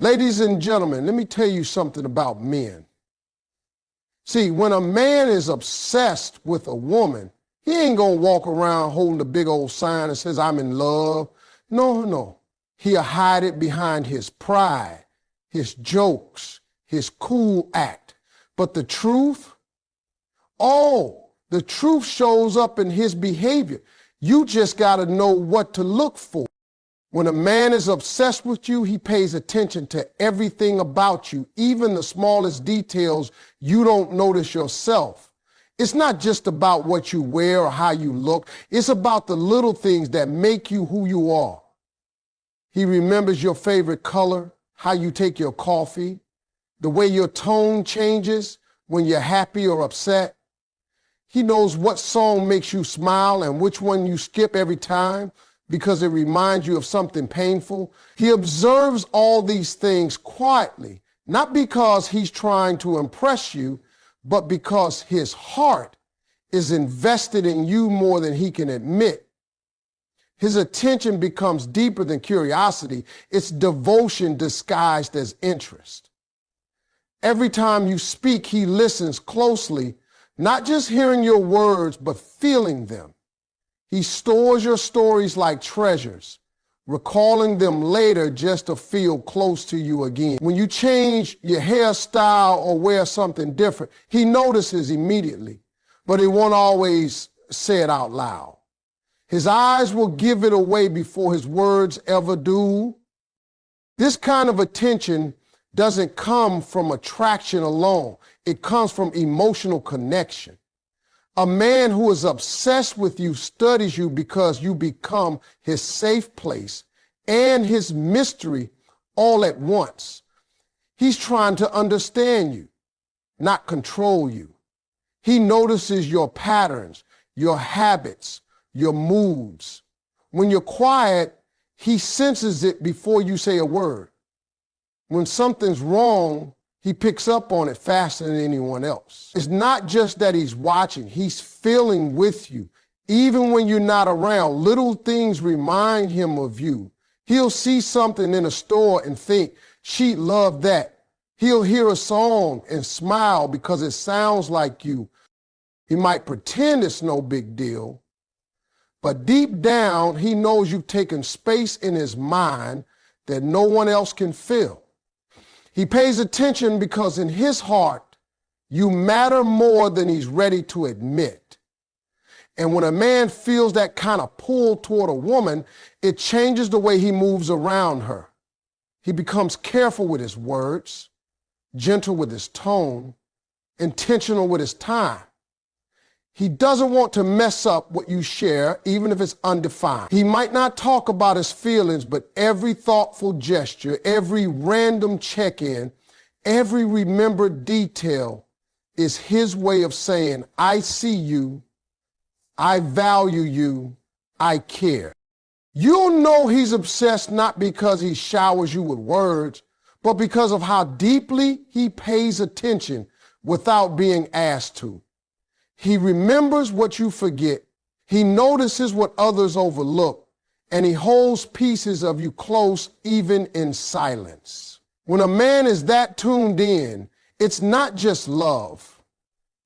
Ladies and gentlemen, let me tell you something about men. See, when a man is obsessed with a woman, he ain't gonna walk around holding a big old sign that says, I'm in love. No. He'll hide it behind his pride, his jokes, his cool act. But the truth, the truth shows up in his behavior. You just gotta know what to look for. When a man is obsessed with you, he pays attention to everything about you, even the smallest details you don't notice yourself. It's not just about what you wear or how you look. It's about the little things that make you who you are. He remembers your favorite color, how you take your coffee, the way your tone changes when you're happy or upset. He knows what song makes you smile and which one you skip every time because it reminds you of something painful. He observes all these things quietly, not because he's trying to impress you, but because his heart is invested in you more than he can admit. His attention becomes deeper than curiosity. It's devotion disguised as interest. Every time you speak, he listens closely, not just hearing your words, but feeling them. He stores your stories like treasures, recalling them later just to feel close to you again. When you change your hairstyle or wear something different, he notices immediately, but he won't always say it out loud. His eyes will give it away before his words ever do. This kind of attention doesn't come from attraction alone. It comes from emotional connection. A man who is obsessed with you studies you because you become his safe place and his mystery all at once. He's trying to understand you, not control you. He notices your patterns, your habits, your moods. When you're quiet, he senses it before you say a word. When something's wrong, he picks up on it faster than anyone else. It's not just that he's watching, he's feeling with you. Even when you're not around, little things remind him of you. He'll see something in a store and think, she'd love that. He'll hear a song and smile because it sounds like you. He might pretend it's no big deal, but deep down, he knows you've taken space in his mind that no one else can fill. He pays attention because in his heart, you matter more than he's ready to admit. And when a man feels that kind of pull toward a woman, it changes the way he moves around her. He becomes careful with his words, gentle with his tone, intentional with his time. He doesn't want to mess up what you share, even if it's undefined. He might not talk about his feelings, but every thoughtful gesture, every random check-in, every remembered detail is his way of saying, I see you, I value you, I care. You'll know he's obsessed not because he showers you with words, but because of how deeply he pays attention without being asked to. He remembers what you forget. He notices what others overlook, and he holds pieces of you close even in silence. When a man is that tuned in, it's not just love.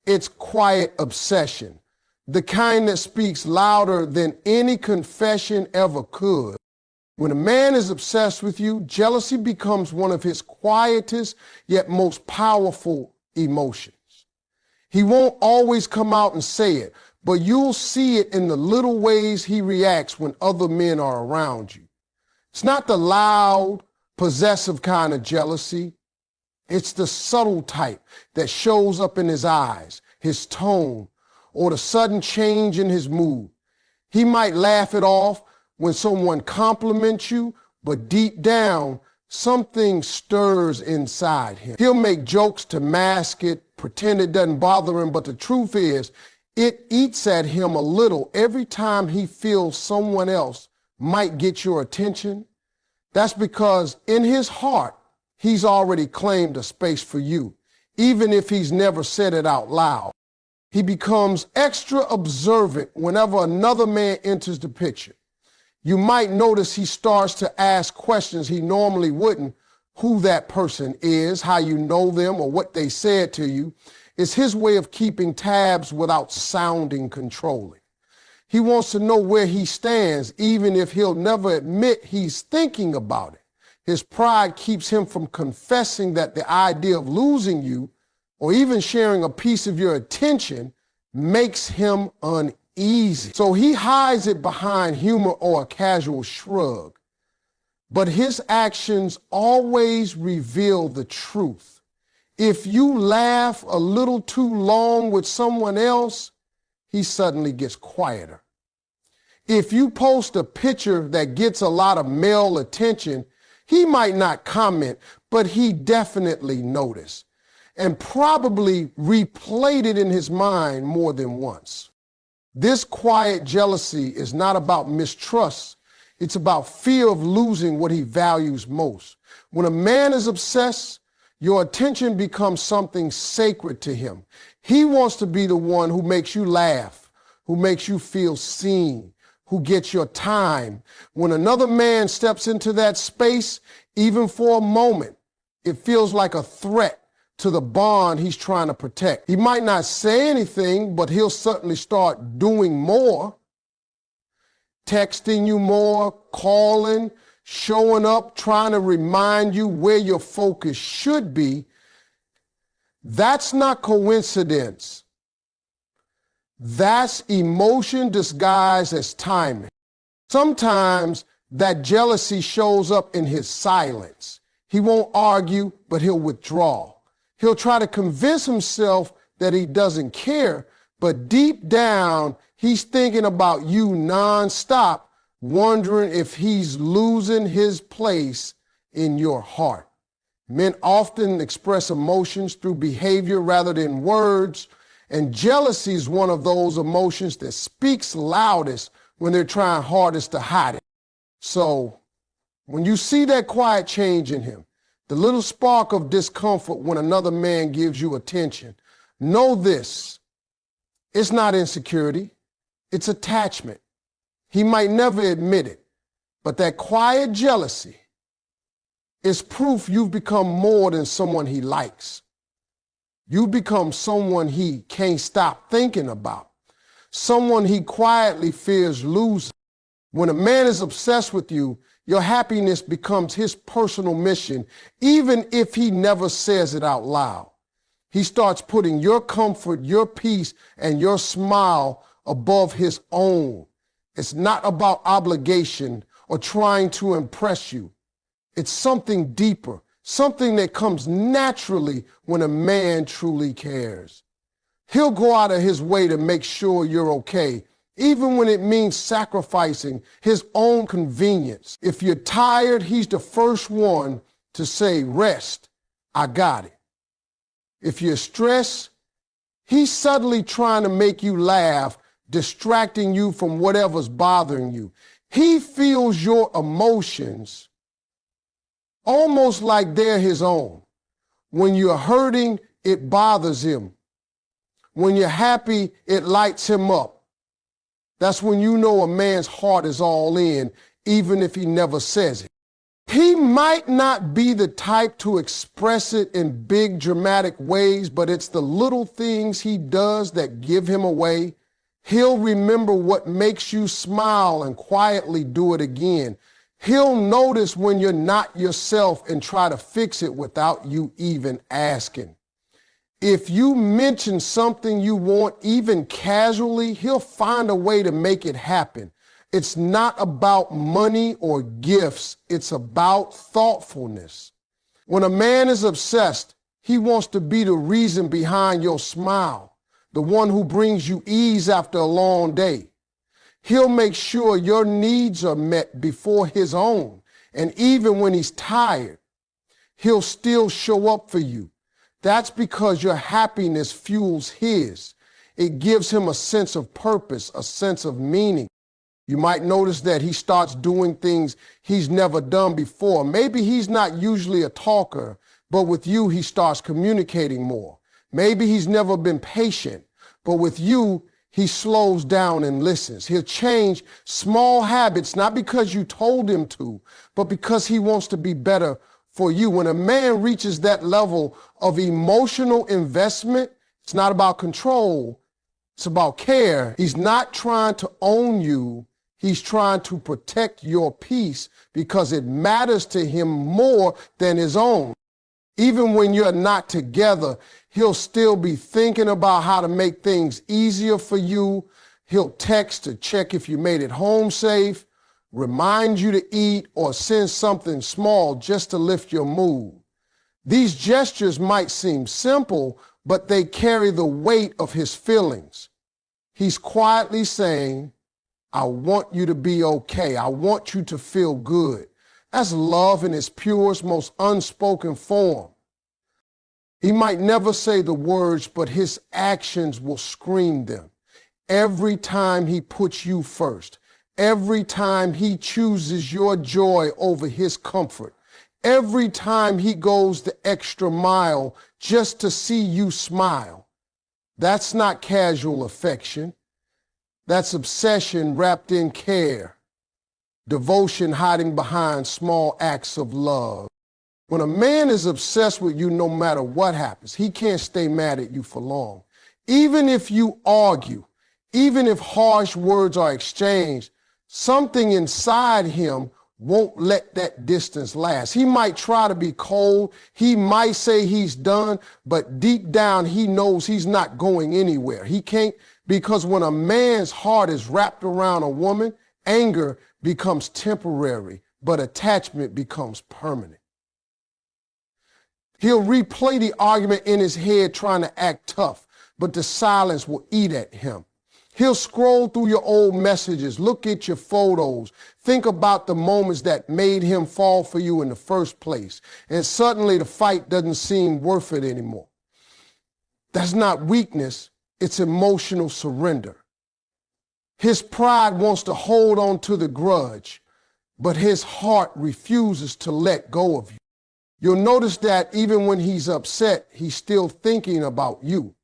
It's quiet obsession, the kind that speaks louder than any confession ever could. When a man is obsessed with you, jealousy becomes one of his quietest yet most powerful emotions. He won't always come out and say it, but you'll see it in the little ways he reacts when other men are around you. It's not the loud, possessive kind of jealousy. It's the subtle type that shows up in his eyes, his tone, or the sudden change in his mood. He might laugh it off when someone compliments you, but deep down, something stirs inside him. He'll make jokes to mask it, pretend it doesn't bother him, but the truth is, it eats at him a little every time he feels someone else might get your attention. That's because in his heart, he's already claimed a space for you, even if he's never said it out loud. He becomes extra observant whenever another man enters the picture. You might notice he starts to ask questions he normally wouldn't, who that person is, how you know them, or what they said to you. It's his way of keeping tabs without sounding controlling. He wants to know where he stands, even if he'll never admit he's thinking about it. His pride keeps him from confessing that the idea of losing you, or even sharing a piece of your attention, makes him uneasy. So he hides it behind humor or a casual shrug. But his actions always reveal the truth. If you laugh a little too long with someone else, he suddenly gets quieter. If you post a picture that gets a lot of male attention, he might not comment, but he definitely noticed and probably replayed it in his mind more than once. This quiet jealousy is not about mistrust. It's about fear of losing what he values most. When a man is obsessed, your attention becomes something sacred to him. He wants to be the one who makes you laugh, who makes you feel seen, who gets your time. When another man steps into that space, even for a moment, it feels like a threat to the bond he's trying to protect. He might not say anything, but he'll certainly start doing more. Texting you more, calling, showing up, trying to remind you where your focus should be. That's not coincidence. That's emotion disguised as timing. Sometimes that jealousy shows up in his silence. He won't argue, but he'll withdraw. He'll try to convince himself that he doesn't care, but deep down, he's thinking about you nonstop, wondering if he's losing his place in your heart. Men often express emotions through behavior rather than words, and jealousy is one of those emotions that speaks loudest when they're trying hardest to hide it. So when you see that quiet change in him, the little spark of discomfort when another man gives you attention, know this: it's not insecurity, it's attachment. He might never admit it, but that quiet jealousy is proof you've become more than someone he likes. You become someone he can't stop thinking about, someone he quietly fears losing. When a man is obsessed with you, your happiness becomes his personal mission, even if he never says it out loud. He starts putting your comfort, your peace, and your smile above his own. It's not about obligation or trying to impress you. It's something deeper, something that comes naturally when a man truly cares. He'll go out of his way to make sure you're okay, even when it means sacrificing his own convenience. If you're tired, he's the first one to say, "Rest, I got it." If you're stressed, he's suddenly trying to make you laugh, distracting you from whatever's bothering you. He feels your emotions almost like they're his own. When you're hurting, it bothers him. When you're happy, it lights him up. That's when you know a man's heart is all in, even if he never says it. He might not be the type to express it in big dramatic ways, but it's the little things he does that give him away. He'll remember what makes you smile and quietly do it again. He'll notice when you're not yourself and try to fix it without you even asking. If you mention something you want, even casually, he'll find a way to make it happen. It's not about money or gifts. It's about thoughtfulness. When a man is obsessed, he wants to be the reason behind your smile, the one who brings you ease after a long day. He'll make sure your needs are met before his own. And even when he's tired, he'll still show up for you. That's because your happiness fuels his. It gives him a sense of purpose, a sense of meaning. You might notice that he starts doing things he's never done before. Maybe he's not usually a talker, but with you, he starts communicating more. Maybe he's never been patient, but with you, he slows down and listens. He'll change small habits, not because you told him to, but because he wants to be better for you. When a man reaches that level of emotional investment, it's not about control, it's about care. He's not trying to own you. He's trying to protect your peace because it matters to him more than his own. Even when you're not together, he'll still be thinking about how to make things easier for you. He'll text to check if you made it home safe, remind you to eat, or send something small just to lift your mood. These gestures might seem simple, but they carry the weight of his feelings. He's quietly saying, I want you to be okay. I want you to feel good. That's love in its purest, most unspoken form. He might never say the words, but his actions will scream them. Every time he puts you first, every time he chooses your joy over his comfort, every time he goes the extra mile just to see you smile. That's not casual affection. That's obsession wrapped in care, devotion hiding behind small acts of love. When a man is obsessed with you, no matter what happens, he can't stay mad at you for long. Even if you argue, even if harsh words are exchanged, something inside him won't let that distance last. He might try to be cold. He might say he's done, but deep down he knows he's not going anywhere. He can't, because when a man's heart is wrapped around a woman, anger becomes temporary, but attachment becomes permanent. He'll replay the argument in his head trying to act tough, but the silence will eat at him. He'll scroll through your old messages, look at your photos, think about the moments that made him fall for you in the first place, and suddenly the fight doesn't seem worth it anymore. That's not weakness, it's emotional surrender. His pride wants to hold on to the grudge, but his heart refuses to let go of you. You'll notice that even when he's upset, he's still thinking about you.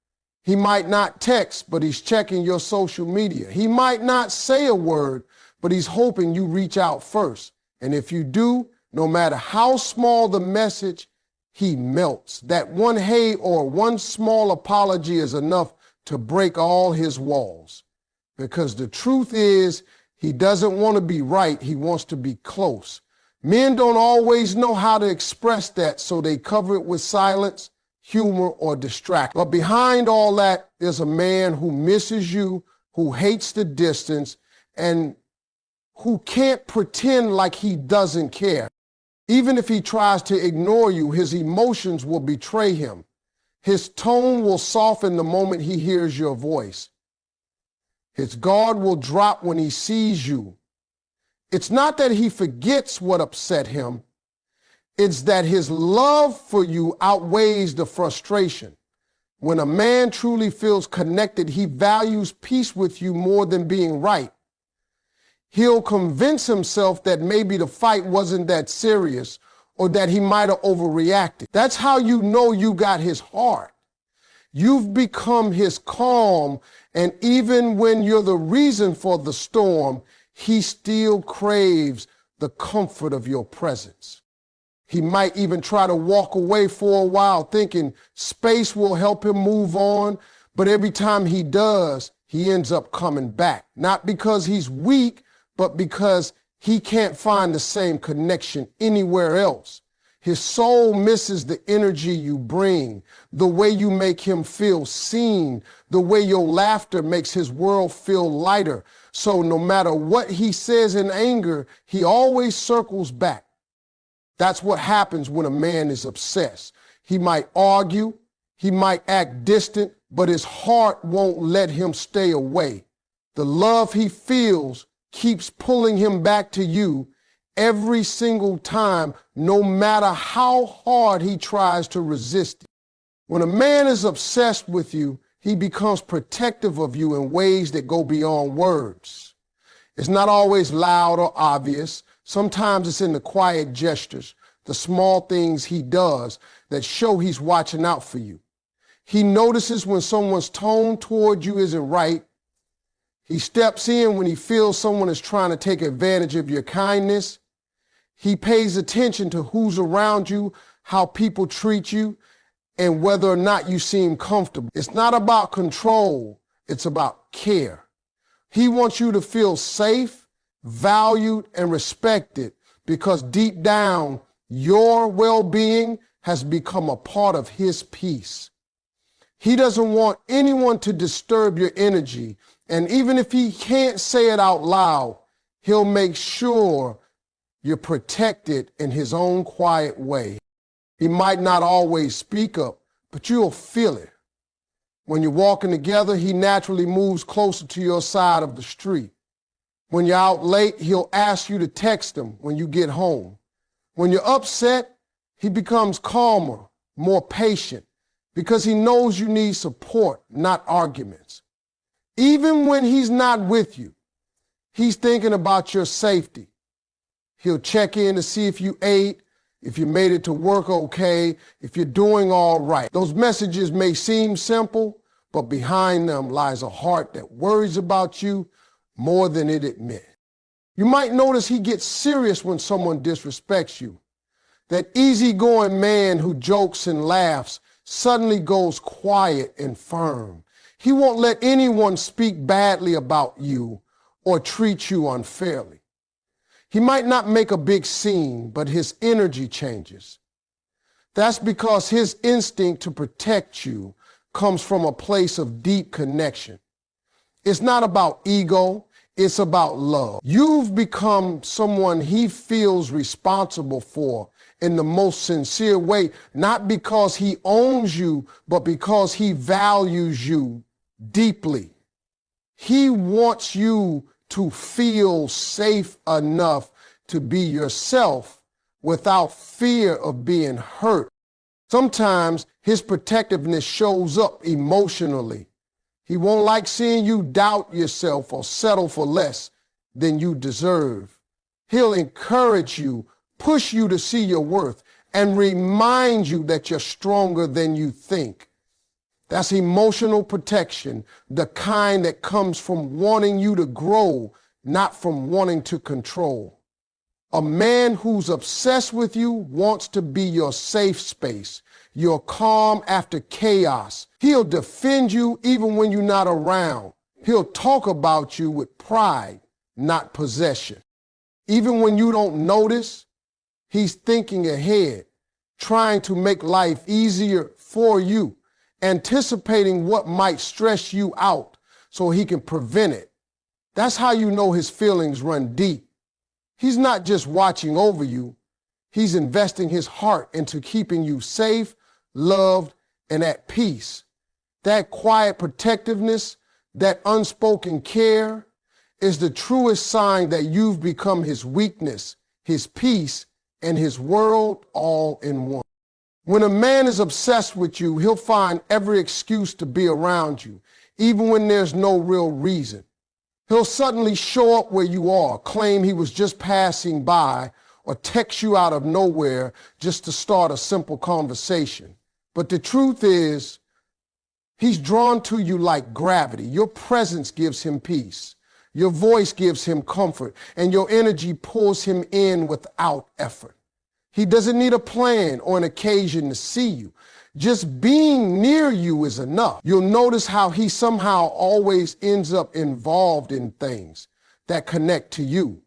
He might not text, but he's checking your social media. He might not say a word, but he's hoping you reach out first. And if you do, no matter how small the message, he melts. That one hey or one small apology is enough to break all his walls. Because the truth is, he doesn't want to be right, he wants to be close. Men don't always know how to express that, so they cover it with silence, humor, or distraction. But behind all that, there's a man who misses you, who hates the distance, and who can't pretend like he doesn't care. Even if he tries to ignore you, his emotions will betray him. His tone will soften the moment he hears your voice. His guard will drop when he sees you. It's not that he forgets what upset him. It's that his love for you outweighs the frustration. When a man truly feels connected, he values peace with you more than being right. He'll convince himself that maybe the fight wasn't that serious or that he might have overreacted. That's how you know you got his heart. You've become his calm, and even when you're the reason for the storm, he still craves the comfort of your presence. He might even try to walk away for a while, thinking space will help him move on, but every time he does, he ends up coming back. Not because he's weak, but because he can't find the same connection anywhere else. His soul misses the energy you bring, the way you make him feel seen, the way your laughter makes his world feel lighter. So no matter what he says in anger, he always circles back. That's what happens when a man is obsessed. He might argue, he might act distant, but his heart won't let him stay away. The love he feels keeps pulling him back to you every single time, no matter how hard he tries to resist it. When a man is obsessed with you, he becomes protective of you in ways that go beyond words. It's not always loud or obvious. Sometimes it's in the quiet gestures, the small things he does that show he's watching out for you. He notices when someone's tone toward you isn't right. He steps in when he feels someone is trying to take advantage of your kindness. He pays attention to who's around you, how people treat you, and whether or not you seem comfortable. It's not about control, it's about care. He wants you to feel safe, valued, and respected because deep down, your well-being has become a part of his peace. He doesn't want anyone to disturb your energy, and even if he can't say it out loud, he'll make sure you're protected in his own quiet way. He might not always speak up, but you'll feel it. When you're walking together, he naturally moves closer to your side of the street. When you're out late, he'll ask you to text him when you get home. When you're upset, he becomes calmer, more patient, because he knows you need support, not arguments. Even when he's not with you, he's thinking about your safety. He'll check in to see if you ate, if you made it to work okay, if you're doing all right. Those messages may seem simple, but behind them lies a heart that worries about you more than it admits. You might notice he gets serious when someone disrespects you. That easygoing man who jokes and laughs suddenly goes quiet and firm. He won't let anyone speak badly about you or treat you unfairly. He might not make a big scene, but his energy changes. That's because his instinct to protect you comes from a place of deep connection. It's not about ego, it's about love. You've become someone he feels responsible for in the most sincere way, not because he owns you, but because he values you deeply. He wants you to feel safe enough to be yourself without fear of being hurt. Sometimes his protectiveness shows up emotionally. He won't like seeing you doubt yourself or settle for less than you deserve. He'll encourage you, push you to see your worth, and remind you that you're stronger than you think. That's emotional protection, the kind that comes from wanting you to grow, not from wanting to control. A man who's obsessed with you wants to be your safe space, your calm after chaos. He'll defend you even when you're not around. He'll talk about you with pride, not possession. Even when you don't notice, he's thinking ahead, trying to make life easier for you, anticipating what might stress you out so he can prevent it. That's how you know his feelings run deep. He's not just watching over you, he's investing his heart into keeping you safe, loved, and at peace. That quiet protectiveness, that unspoken care, is the truest sign that you've become his weakness, his peace, and his world all in one. When a man is obsessed with you, he'll find every excuse to be around you, even when there's no real reason. He'll suddenly show up where you are, claim he was just passing by, or text you out of nowhere just to start a simple conversation. But the truth is, he's drawn to you like gravity. Your presence gives him peace. Your voice gives him comfort, and your energy pulls him in without effort. He doesn't need a plan or an occasion to see you. Just being near you is enough. You'll notice how he somehow always ends up involved in things that connect to you.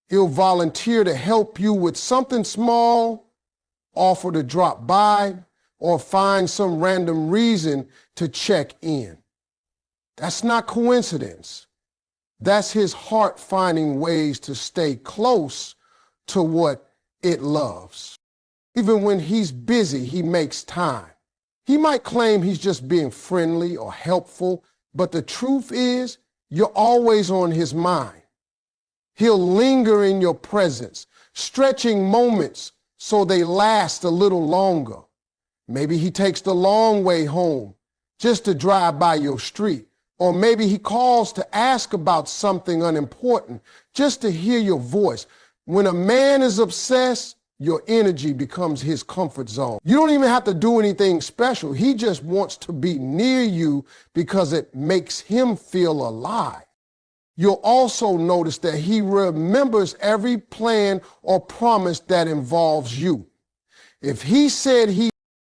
He'll volunteer to help you with something small, offer to drop by, or find some random reason to check in. That's not coincidence. That's his heart finding ways to stay close to what it loves. Even when he's busy, he makes time. He might claim he's just being friendly or helpful, but the truth is, you're always on his mind. He'll linger in your presence, stretching moments so they last a little longer. Maybe he takes the long way home just to drive by your street. Or maybe he calls to ask about something unimportant just to hear your voice. When a man is obsessed, your energy becomes his comfort zone. You don't even have to do anything special. He just wants to be near you because it makes him feel alive. you'll also notice that he remembers every plan or promise that involves you. If he said he